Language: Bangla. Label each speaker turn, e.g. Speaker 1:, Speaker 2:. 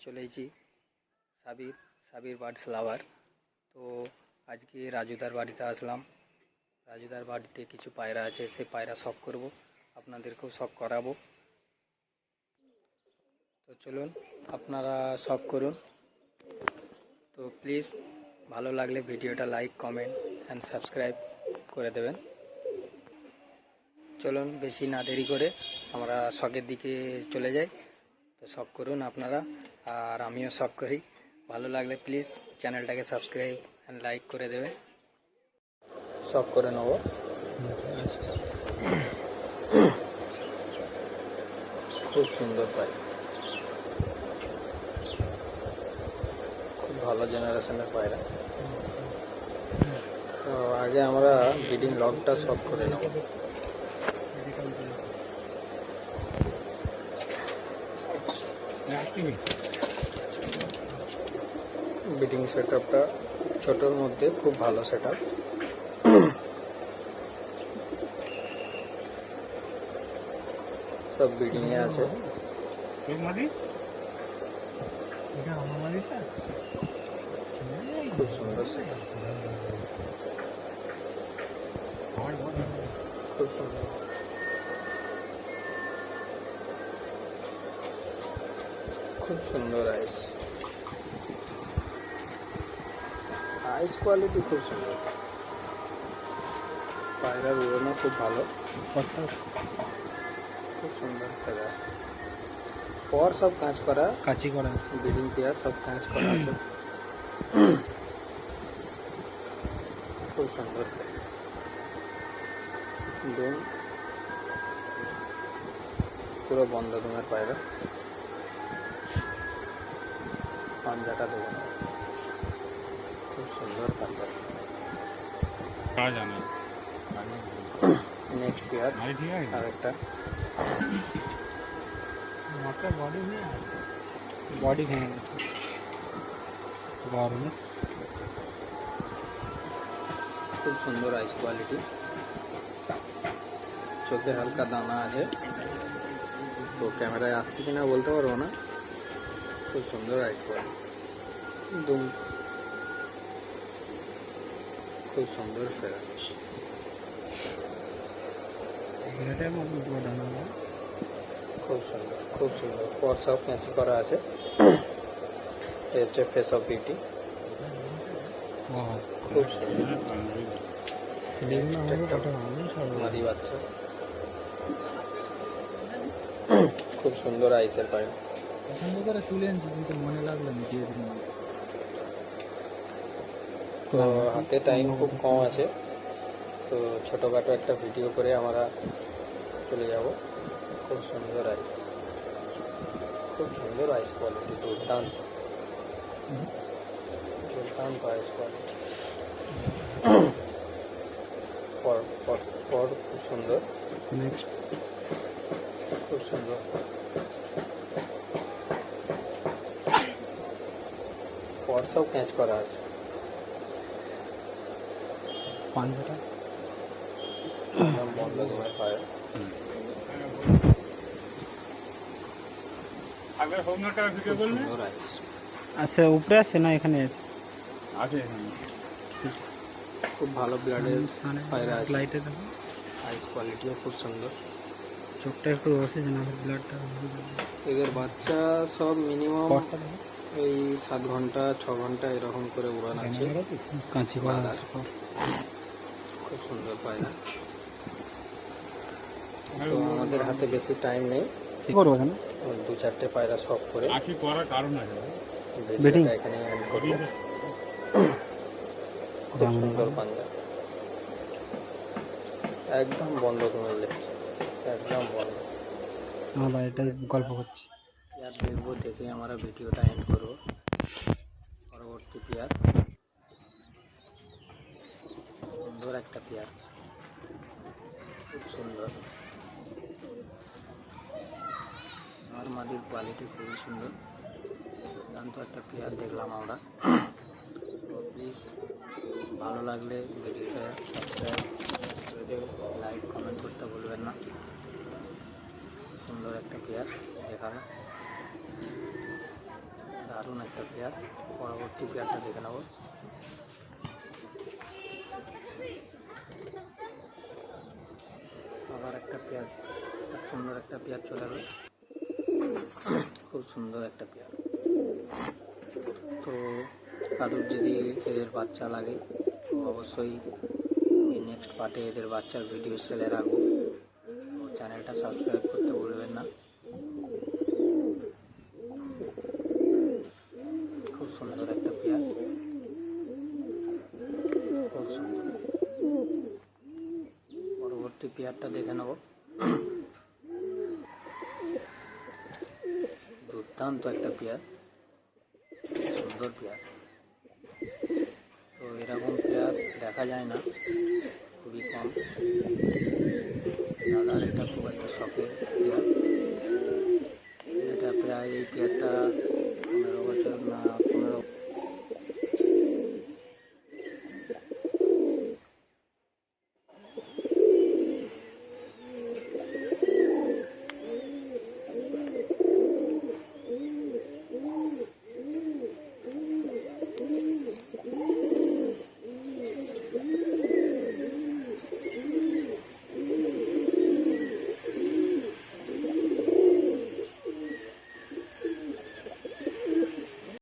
Speaker 1: চলে এসেছি সাবির বার্ডস লাভার। তো আজকে রাজুদার বাড়িতে আসলাম। রাজুদার বাড়িতে কিছু পায়রা আছে, সেই পায়রা শখ করব, আপনাদেরকেও শখ করাবো। তো চলুন আপনারা শখ করুন। তো প্লিজ ভালো লাগলে ভিডিওটা লাইক, কমেন্ট অ্যান্ড সাবস্ক্রাইব করে দেবেন। চলুন বেশি না দেরি করে আমরা শখের দিকে চলে যাই। তো শখ করুন আপনারা, আর আমিও শখ করি। ভালো লাগলে প্লিজ চ্যানেলটাকে সাবস্ক্রাইব অ্যান্ড লাইক করে দেবেন। শখ করে নেব। খুব সুন্দর পায়রা, খুব ভালো জেনারেশনের পায়রা। তো আগে আমরা ব্রিডিং লগটা শখ করে নেব। ব্রিডিং সেট আপটা ছোটোর মধ্যে খুব ভালো সেট আপ। সব ব্রিডিংয়ে আছে। খুব সুন্দর সেট আপ, খুব সুন্দর। খুব সুন্দর আইস কোয়ালিটি খুব সুন্দর। পায়রার উড়ানো খুব ভালো, খুব সুন্দর ফেদার। পর সব কাজ করা, কাঁচি করা আছে, ব্রিডিং পেয়ার সব কাজ করা আছে। খুব সুন্দর দুম, পুরো বন্ধ দুমের পায়রা। পাঞ্জাটা দেখুন, খুব সুন্দর পাঞ্জা। নেক্সট পেয়ার আরেকটা বডি ভেঙে গেছে গরমে। খুব সুন্দর আইস কোয়ালিটি, চোখে হালকা দানা আছে। তো ক্যামেরায় আসছে কিনা বলতে পারবো না। খুব সুন্দর আইস কোয়ালিটি, দুম খুব সুন্দর ফেরা। খুব সুন্দর, খুব সুন্দর। পর সব ক্যাঁচি করা আছে। এই হচ্ছে ফেস অফ বিউটি, খুব সুন্দর। মাদি বাচ্চা, খুব সুন্দর আইসের পায়রা। তুলে আনছি কিন্তু মনে লাগলো না। তো হাতে টাইম খুব কম আছে, তো ছোটোখাটো একটা ভিডিও করে আমরা চলে যাব। খুব সুন্দর আইস, খুব সুন্দর আইস কোয়ালিটি, দুর্দান্ত দুর্দান্ত আইস কোয়ালিটি। পর খুব সুন্দর, নেক্সট খুব সুন্দর। পর সব ক্যাচ করা আছে। পাঞ্জাটা একদম বন্ধ তোমার পায়ে। সুন্দর আইস আছে, উপরে আছে না এখানে আছে? খুব ভালো ব্লাডের পায়রা আছে। লাইটে দেখো, আইস কোয়ালিটিও খুব সুন্দর। চোখটা একটু বসেছে না, ব্লাডটা। এদের বাচ্চা সব মিনিমাম এই 7 ঘন্টা 6 ঘন্টা এরকম করে উড়ান আছে, কাঁচি করা আছে। খুব সুন্দর পায়রা। তো আমাদের হাতে বেশি টাইম নেই, করবো এখানে 2-4টে পায়রা শখ করে ভিডিওটা এখানে এন্ড করব। খুব সুন্দর পাঞ্জা, একদম বন্ধ করলে, একদম বন্ধ। আমার বাড়িটা গল্প করছি। পেয়ার দেখবো, দেখে আমরা ভিডিওটা এন্ড করব। পরবর্তী পেয়ার, সুন্দর একটা পেয়ার, খুব সুন্দর। আমার মাদির কোয়ালিটি খুবই সুন্দর, দুর্দান্ত একটা পেয়ার দেখলাম আমরা। তো প্লিজ ভালো লাগলে ভিডিওটা সাবস্ক্রাইব করে দেবেন, লাইক কমেন্ট করতে ভুলবেন না। সুন্দর একটা পেয়ার দেখানো। দারুণ একটা পেয়ার। পরবর্তী পেয়ারটা দেখে নেব। আবার একটা পেয়ার, খুব সুন্দর একটা পেয়ার চলে এলো, খুব সুন্দর একটা পেয়ার। তো কারোর যদি এদের বাচ্চা লাগে তো অবশ্যই এই নেক্সট পার্টে এদের বাচ্চার ভিডিও সেলে রাখবো। চ্যানেলটা সাবস্ক্রাইব করতে ভুলবেন না। খুব সুন্দর একটা পেয়ার, খুব সুন্দর। পরবর্তী পেয়ারটা দেখে নেব। দুর্দান্ত একটা পেয়ার, সুন্দর পেয়ার। তো এরকম পেয়ার দেখা যায় না, খুবই কম। দাদার এটা খুব একটা শখের পেয়ার। এটা প্রায় এই পেয়ারটা